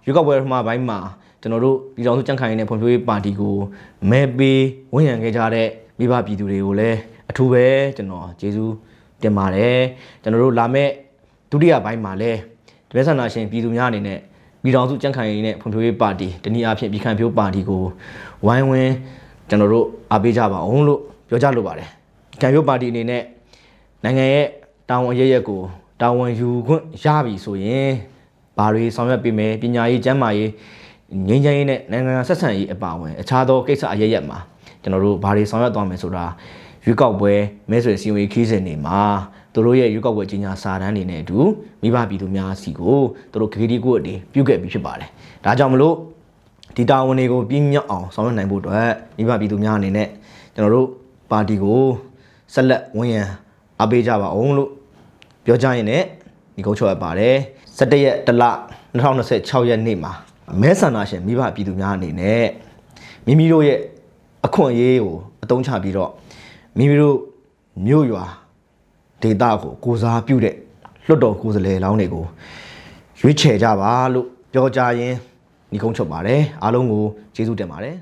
ရွေးကောက်ပွဲမှာဘိုင်းမှာကျွန်တော်တို့ပြည်ထောင်စုကြံ့ခိုင်ရေးနဲ့ဖွံ့ဖြိုးရေးပါတီကိုမဲပေးဝန်ရံခဲ့ကြတဲ့မိဘပြည်သူတွေကိုလည်းအထူးပဲကျွန်တော်ကျေးဇူးတင်ပါတယ်ကျွန်တော်တို့လာမဲ့ဒုတိယပိုင်းမှာလည်းတပည့်ဆန္ဒရှင်ပြည်သူများအနေနဲ့ပြည်ထောင်စုကြံ့ခိုင်ရေးနဲ့ဖွံ့ဖြိုးရေးပါတီတနည်းအားဖြင့်ပြည်ခိုင်ဖြိုးပါတီကိုဝိုင်းဝန်းကျွန်တော်တို့အားပေးကြပါအောင်လို့ပြောကြလိုပါတယ်ပြည်ခိုင်ဖြိုးပါတီအနေနဲ့နိုင်ငံရဲ့တာဝန်အရရက်ကိုတာဝန်ယူခွင့်ရပြီဆိုရင်ဘာတွေဆောင်ရွက်ပေးမယ်ပညာရေးကျန်းမာရေးငြိမ်းချမ်းရေးနဲ့နိုင်ငံဆက်ဆံရေးအပါအဝင်အခြားသောကိစ္စအရရက်မှာကျွန်တော်တို့ဘာတွေဆောင်ရွက်သွားမယ်ဆိုတာရွေးကောက်ပွဲမဲဆွယ်စည်းဝေးခီးစဉ်တွေမှာသူတို့ရဲ့ရွေးကောက်ပွဲကြီးညာစာတမ်းတွေနဲ့အတူမိဘပြည်သူများစီကိုသူတို့ဂရီကိုအတေပြုခဲ့ပြီးဖြစ်ပါတယ်ဒါကြောင့်မလို့ဒီတာဝန်တွေကိုပြင်းမြောက်အောင်ဆောင်ရွက်နိုင်ဖို့အတွက်မိဘပြည်သူများအနေနဲ့ကျွန်တော်တို့ပါတီကိုဆက်လက်ဝန်ရံအားပေးကြပါအောင်လို့ပြောကြရင်လည်းဒီကုန်းချော်ရပါတယ်17ရက်တလ2026ရက်နေ့မှာမဲဆန္ဒရှင်မိဘပြည်သူများအနေနဲ့မိမိတို့ရဲ့အခွင့်အရေးကိုအသုံးချပြီးတော့မိမိတို့မြို့ရွာဒေသကိုကိုစားပြုတဲ့လွတ်တော်ကိုယ်စားလှယ်လောင်းတွေကိုရွေးချယ်ကြပါလို့ပြောကြရင်ဒီကုန်းချော်ပါတယ်အားလုံးကိုကျေးဇူးတင်ပါတယ်